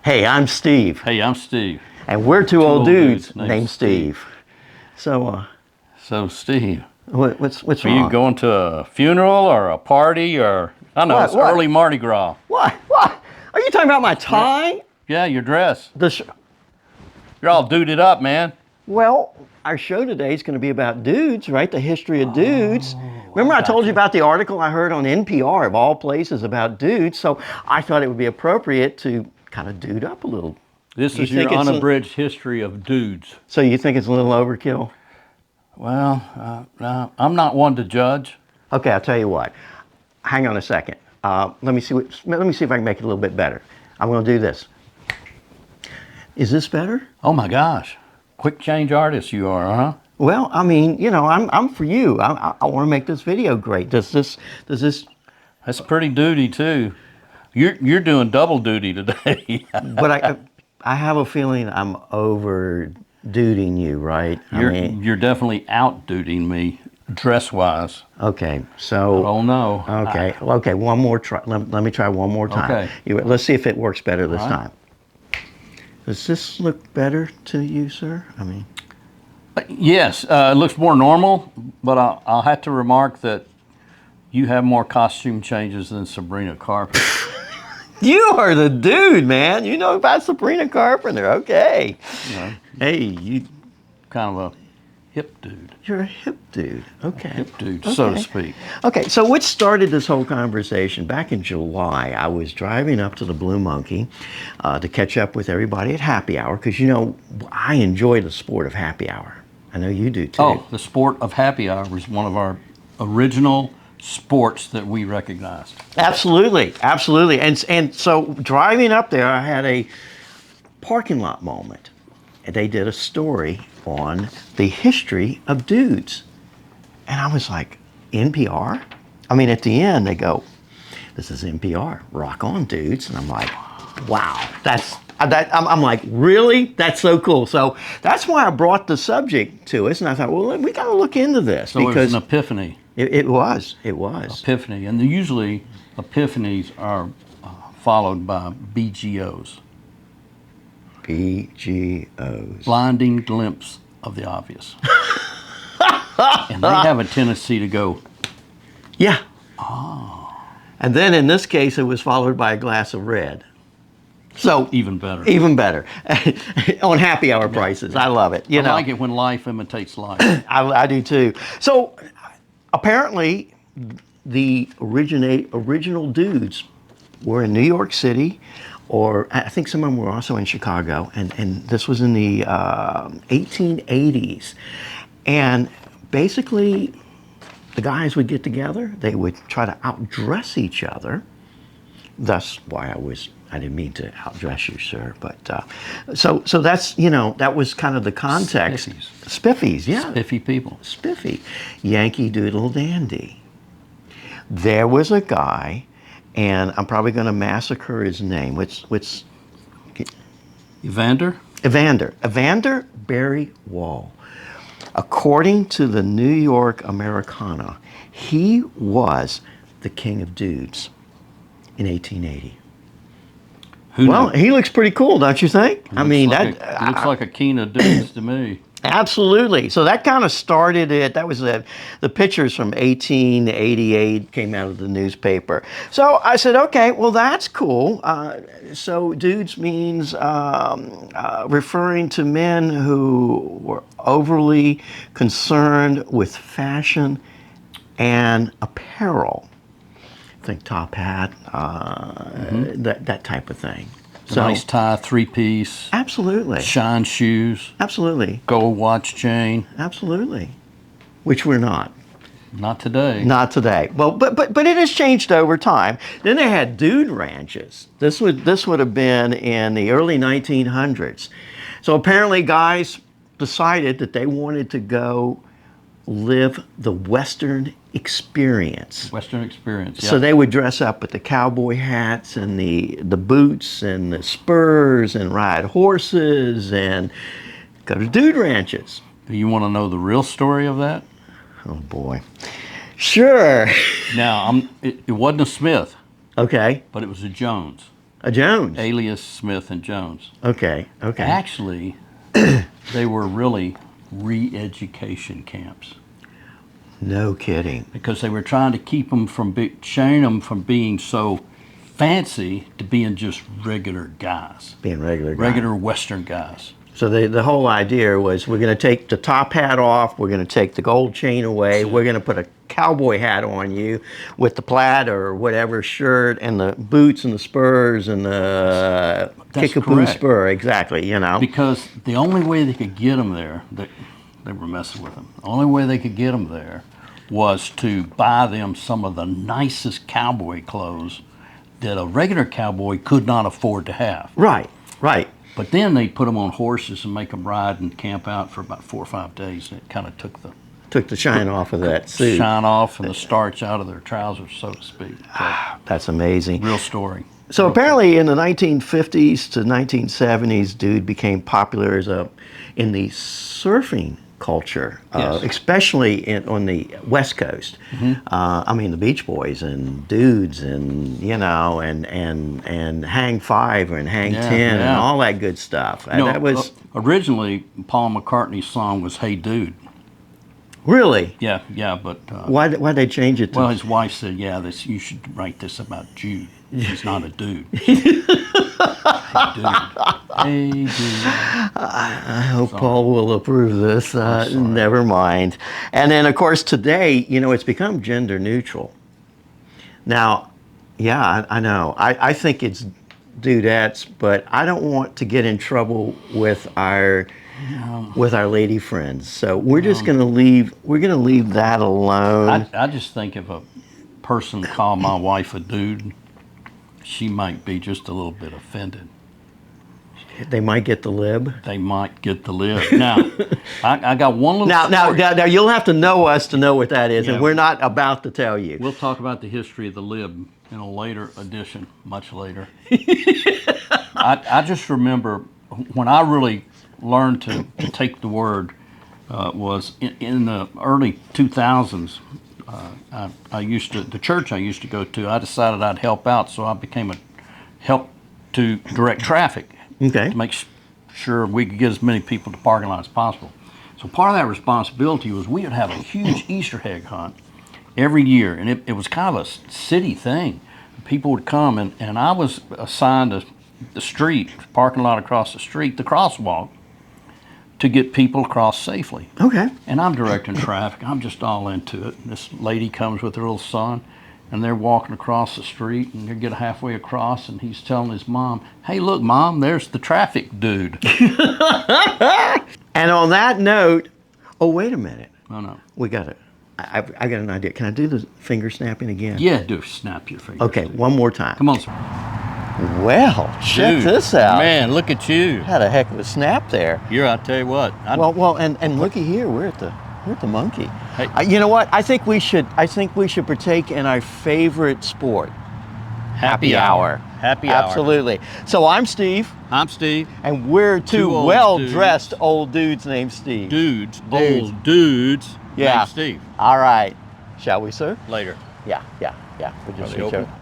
Hey, I'm Steve. Hey, I'm Steve. And we're two old dudes named Steve. So Steve, what's are wrong? you going to a funeral or a party or, I don't know, it's What? early Mardi Gras. What? Are you talking about my tie? Yeah, your dress. The You're all duded up, man. Well, our show today is going to be about dudes, right? The history of dudes. Remember I told you about the article I heard on NPR, of all places, about dudes, so I thought it would be appropriate to kind of dude up a little. This is your unabridged history of dudes. So you think it's a little overkill? Well, I'm not one to judge. Okay, I'll tell you what. Hang on a second. Let me see if I can make it a little bit better. I'm going to do this. Is this better? Oh my gosh. Quick change artist you are, huh? Well, I mean, you know, I'm for you. I want to make this video great. Does this? That's pretty duty too. You're doing double duty today. But I have a feeling I'm over duding you, right? You're definitely out duting me dress wise. Okay, so. Oh no. Okay. One more try. Let me try one more time. Okay. Let's see if it works better this All right. time. Does this look better to you, sir? I mean. Yes, it looks more normal, but I'll have to remark that you have more costume changes than Sabrina Carpenter. You are the dude, man. You know about Sabrina Carpenter. Okay. You know, Hey, you. kind of a hip dude. You're a hip dude. Okay. Hip dude, so to speak. Okay, so what started this whole conversation? Back in July, I was driving up to the Bleu Monkey to catch up with everybody at happy hour, because, you know, I enjoy the sport of happy hour. I know you do, too. Oh, the sport of happy hour was one of our original sports that we recognized. Absolutely. And so driving up there, I had a parking lot moment. And they did a story on the history of dudes. And I was like, NPR? I mean, at the end, they go, this is NPR, rock on, dudes. And I'm like, wow, I'm like, really? That's so cool. So that's why I brought the subject to us. And I thought, well, we got to look into this. So because it was an epiphany. It was. Epiphany. And usually epiphanies are followed by BGOs. BGOs. Blinding glimpse of the obvious. And they have a tendency to go, Yeah. Oh. And then in this case, it was followed by a glass of red. So even better. Even better. On happy hour prices. I love it. I like it when life imitates life. I do too. So apparently the original dudes were in New York City, or I think some of them were also in Chicago, and this was in the 1880s. And basically, the guys would get together, they would try to outdress each other. Thus why I didn't mean to outdress you, sir, but so that's, you know, that was kind of the context. Spiffies, yeah. Spiffy people. Spiffy. Yankee Doodle Dandy. There was a guy, and I'm probably going to massacre his name. What's Evander? Evander Barry Wall. According to the New York Americana, he was the king of dudes in 1880. Well, he looks pretty cool, don't you think? I mean, looks like a king of dudes to me. Absolutely. So that kind of started it. That was the pictures from 1888 came out of the newspaper. So I said, okay, well, that's cool. So dudes means referring to men who were overly concerned with fashion and apparel. Think top hat, that type of thing. So, nice tie, 3-piece. Absolutely. Shine shoes. Absolutely. Gold watch chain. Absolutely. Which we're not. Not today. Not today. Well, but it has changed over time. Then they had dude ranches. This would have been in the early 1900s. So apparently guys decided that they wanted to go live the Western experience. Western experience, yeah. So they would dress up with the cowboy hats and the boots and the spurs and ride horses and go to dude ranches. Do you want to know the real story of that? Oh boy. Sure. Now, it wasn't a Smith. Okay. But it was a Jones. A Jones. alias Smith and Jones. Okay. Okay. Actually, they were really re-education camps No kidding. because they were trying to keep them from chain them from being so fancy to being just regular guys, Being regular. Guy. regular Western guys. So the whole idea was we're going to take the top hat off, we're going to take the gold chain away, we're going to put a cowboy hat on you with the plaid or whatever shirt and the boots and the spurs and the kickapoo correct. spur. Exactly, you know. Because the only way they could get them there, they were messing with them. The only way they could get them there was to buy them some of the nicest cowboy clothes that a regular cowboy could not afford to have. Right, right. But then they'd put them on horses and make them ride and camp out for about 4 or 5 days. And it kind of took the shine off of that suit. shine off and the starch out of their trousers, so to speak. So, That's amazing. real story. So apparently in the 1950s to 1970s, Dude became popular in the surfing culture, Yes. especially on the West Coast. I mean, the Beach Boys and Dudes and, you know, and Hang 5 and Hang 10 and yeah. all that good stuff. You know, That was originally Paul McCartney's song was "Hey Dude." really, Yeah, but why'd they change it to? well, his wife said, "Yeah, you should write this about Jude. He's not a dude." Hey, dude. I hope Paul will approve this. Never mind. And then, of course, today, you know, it's become gender neutral. Now, yeah, I know. I think it's dudettes, but I don't want to get in trouble with our lady friends. So we're just going to leave. We're going to leave that alone. I just think if a person called my wife a dude, she might be just a little bit offended. They might get the lib. They might get the lib. Now, I got one little story. Now, you'll have to know us to know what that is, Yeah. and we're not about to tell you. We'll talk about the history of the lib in a later edition, much later. I just remember when I really learned to take the word was in the early 2000s. The church I used to go to, I decided I'd help out, so I became help to direct traffic. Okay. To make sure we could get as many people to the parking lot as possible. So part of that responsibility was we would have a huge Easter egg hunt every year, and it was kind of a city thing. People would come, and I was assigned the street, parking lot across the street, the crosswalk, to get people across safely. Okay. And I'm directing traffic. I'm just all into it. This lady comes with her little son, and they're walking across the street, and they get halfway across, and he's telling his mom, "Hey, look, Mom, there's the traffic dude." And on that note, oh, wait a minute. Oh, no. We got it. I got an idea. Can I do the finger snapping again? Yeah, do snap your fingers. Okay, one more time. Come on, sir. Well, check Dude, this out. Man, look at you. Had a heck of a snap there. I tell you what. Well, and looky here. We're at the Monkey. Hey. You know what? I think we should partake in our favorite sport. Happy hour. Happy hour. Absolutely. So I'm Steve, I'm Steve. and we're two old well-dressed old dudes named Steve. Dudes. Dudes. Old dudes. Yeah. Named Steve. All right. Shall we, sir? Later. Yeah. We'll just Are they reach open? over.